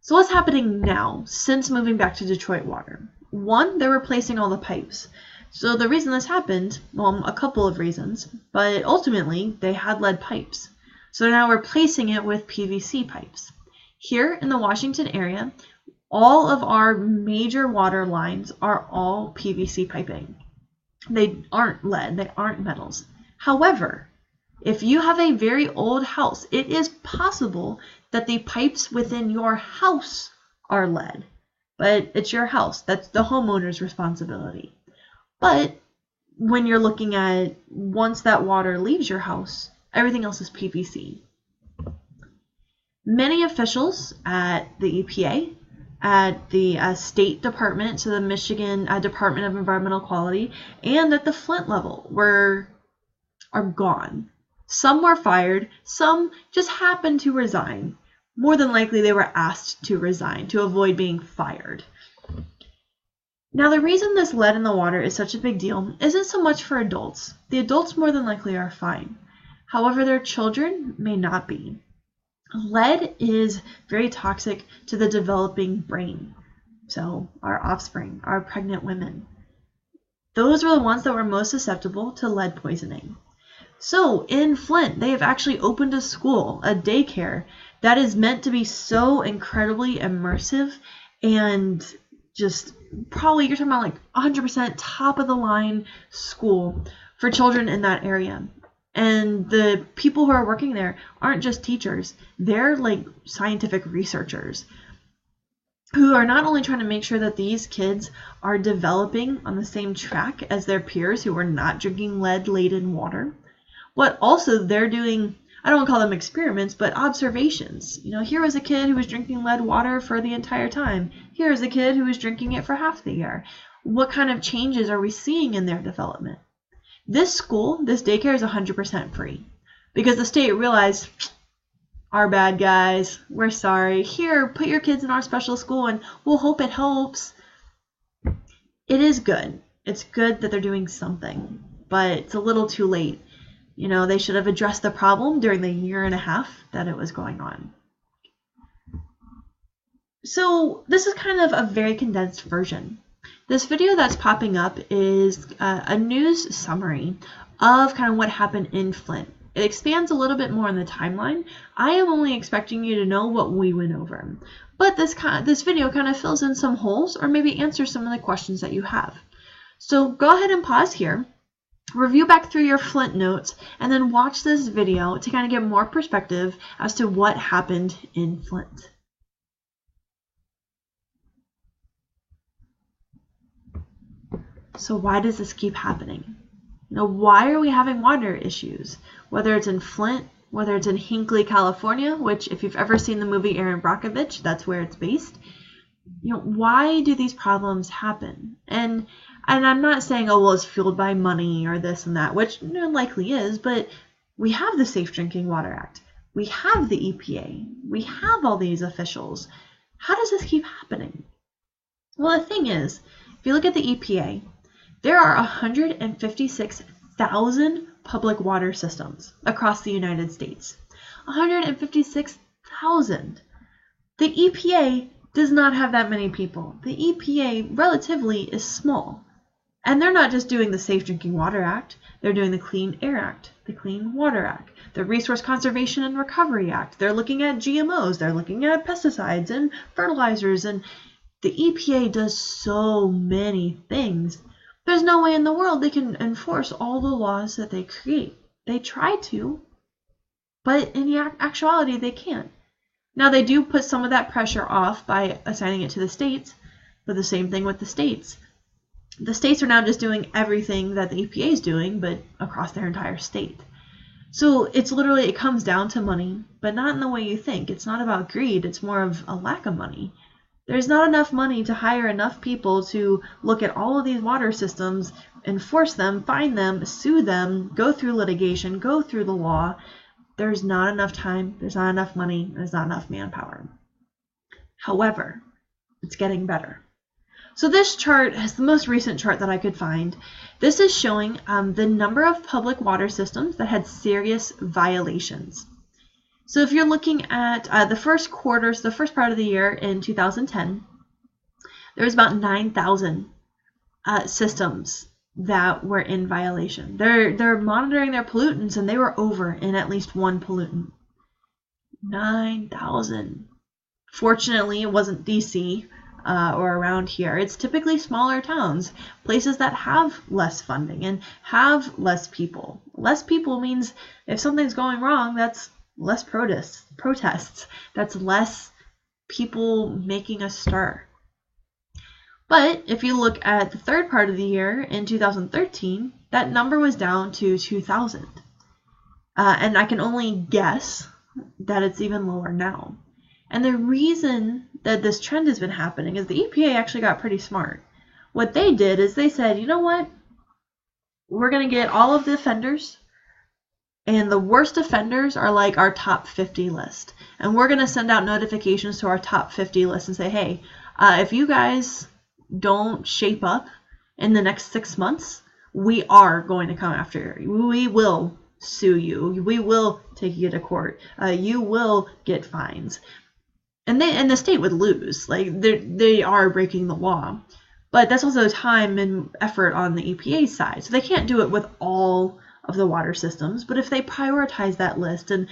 So what's happening now since moving back to Detroit Water? One, they're replacing all the pipes. So the reason this happened, well, a couple of reasons, but ultimately they had lead pipes. So they're now replacing it with PVC pipes. Here in the Washington area, all of our major water lines are all PVC piping. They aren't lead, they aren't metals. However, if you have a very old house, it is possible that the pipes within your house are lead. But it's your house. That's the homeowner's responsibility. But when you're looking at once that water leaves your house, everything else is PVC. Many officials at the EPA, at the State Department, so the Michigan Department of Environmental Quality, and at the Flint level are gone. Some were fired, some just happened to resign. More than likely they were asked to resign to avoid being fired. Now the reason this lead in the water is such a big deal isn't so much for adults. The adults more than likely are fine. However, their children may not be. Lead is very toxic to the developing brain. So our offspring, our pregnant women. Those are the ones that were most susceptible to lead poisoning. So in Flint, they have actually opened a school, a daycare, that is meant to be so incredibly immersive and just probably, you're talking about like 100% top of the line school for children in that area. And the people who are working there aren't just teachers, they're like scientific researchers who are not only trying to make sure that these kids are developing on the same track as their peers who are not drinking lead-laden water, but also they're doing, I don't want to call them experiments, but observations. You know, here was a kid who was drinking lead water for the entire time. Here is a kid who was drinking it for half the year. What kind of changes are we seeing in their development? This school, this daycare is 100% free because the state realized, our bad guys, we're sorry. Here, put your kids in our special school and we'll hope it helps. It is good. It's good that they're doing something, but it's a little too late. You know, they should have addressed the problem during the year and a half that it was going on. So this is kind of a very condensed version. This video that's popping up is a news summary of kind of what happened in Flint. It expands a little bit more on the timeline. I am only expecting you to know what we went over. But this video kind of fills in some holes or maybe answers some of the questions that you have. So go ahead and pause here. Review back through your Flint notes and then watch this video to kind of get more perspective as to what happened in Flint. So why does this keep happening? You know, why are we having water issues? Whether it's in Flint, whether it's in Hinckley, California, which if you've ever seen the movie Erin Brockovich, that's where it's based. You know, why do these problems happen? And I'm not saying, oh, well, it's fueled by money or this and that, which likely is, but we have the Safe Drinking Water Act. We have the EPA. We have all these officials. How does this keep happening? Well, the thing is, if you look at the EPA, there are 156,000 public water systems across the United States. 156,000. The EPA does not have that many people. The EPA relatively is small. And they're not just doing the Safe Drinking Water Act, they're doing the Clean Air Act, the Clean Water Act, the Resource Conservation and Recovery Act. They're looking at GMOs, they're looking at pesticides and fertilizers, and the EPA does so many things. There's no way in the world they can enforce all the laws that they create. They try to, but in actuality they can't. Now they do put some of that pressure off by assigning it to the states, but the same thing with the states. The states are now just doing everything that the EPA is doing, but across their entire state. So it's literally, it comes down to money, but not in the way you think. It's not about greed, it's more of a lack of money. There's not enough money to hire enough people to look at all of these water systems, enforce them, find them, sue them, go through litigation, go through the law. There's not enough time, there's not enough money, there's not enough manpower. However, it's getting better. So this chart is the most recent chart that I could find. This is showing the number of public water systems that had serious violations. So if you're looking at the first quarter, so the first part of the year in 2010, there was about 9,000 systems that were in violation. They're monitoring their pollutants, and they were over in at least one pollutant. 9,000. Fortunately, it wasn't DC or around here. It's typically smaller towns, places that have less funding and have less people. Less people means if something's going wrong, that's less protests. That's less people making a stir. But if you look at the third part of the year in 2013, that number was down to 2,000. And I can only guess that it's even lower now. And the reason that this trend has been happening is the EPA actually got pretty smart. What they did is they said, you know what? We're going to get all of the offenders, and the worst offenders are like our top 50 list. And we're going to send out notifications to our top 50 list and say, hey, if you guys don't shape up in the next 6 months, we are going to come after you. We will sue you. We will take you to court. You will get fines. And the state would lose. Like they are breaking the law. But that's also time and effort on the EPA side. So they can't do it with all of the water systems. But if they prioritize that list and,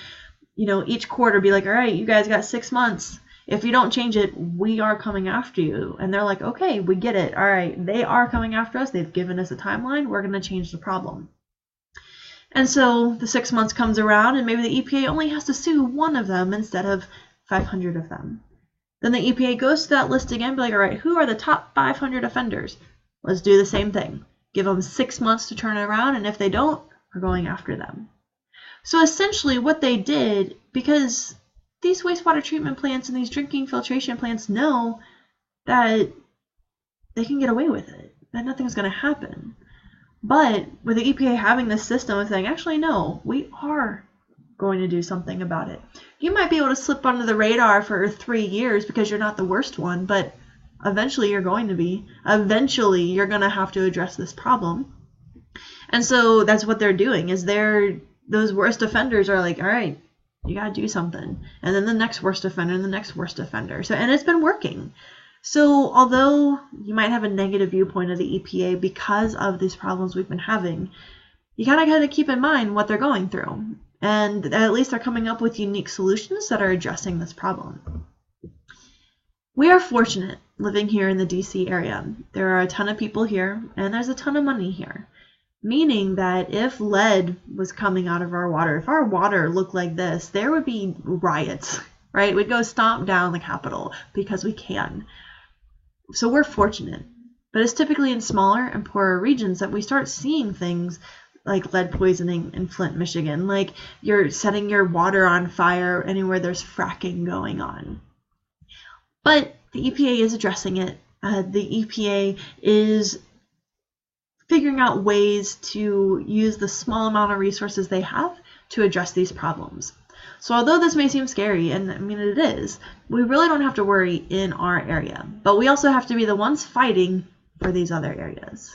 each quarter be like, all right, you guys got 6 months. If you don't change it, we are coming after you. And they're like, okay, we get it. All right, they are coming after us. They've given us a timeline. We're going to change the problem. And so the 6 months comes around, and maybe the EPA only has to sue one of them instead of 500 of them. Then the EPA goes to that list again, be like, all right, who are the top 500 offenders? Let's do the same thing. Give them 6 months to turn it around, and if they don't, we're going after them. So essentially what they did, because these wastewater treatment plants and these drinking filtration plants know that they can get away with it, that nothing's going to happen. But with the EPA having this system of saying, actually, no, we are going to do something about it. You might be able to slip under the radar for 3 years because you're not the worst one, but eventually you're going to be. Eventually you're going to have to address this problem. And so that's what they're doing, is those worst offenders are like, all right, you got to do something. And then the next worst offender and the next worst offender. And it's been working. So although you might have a negative viewpoint of the EPA because of these problems we've been having, you kind of got to keep in mind what they're going through. And at least they're coming up with unique solutions that are addressing this problem. We are fortunate living here in the DC area. There are a ton of people here, and there's a ton of money here. Meaning that if lead was coming out of our water, if our water looked like this, there would be riots, right? We'd go stomp down the Capitol because we can. So we're fortunate. But it's typically in smaller and poorer regions that we start seeing things like lead poisoning in Flint, Michigan. Like you're setting your water on fire anywhere there's fracking going on. But the EPA is addressing it. The EPA is figuring out ways to use the small amount of resources they have to address these problems. So although this may seem scary, and I mean it is, we really don't have to worry in our area. But we also have to be the ones fighting for these other areas.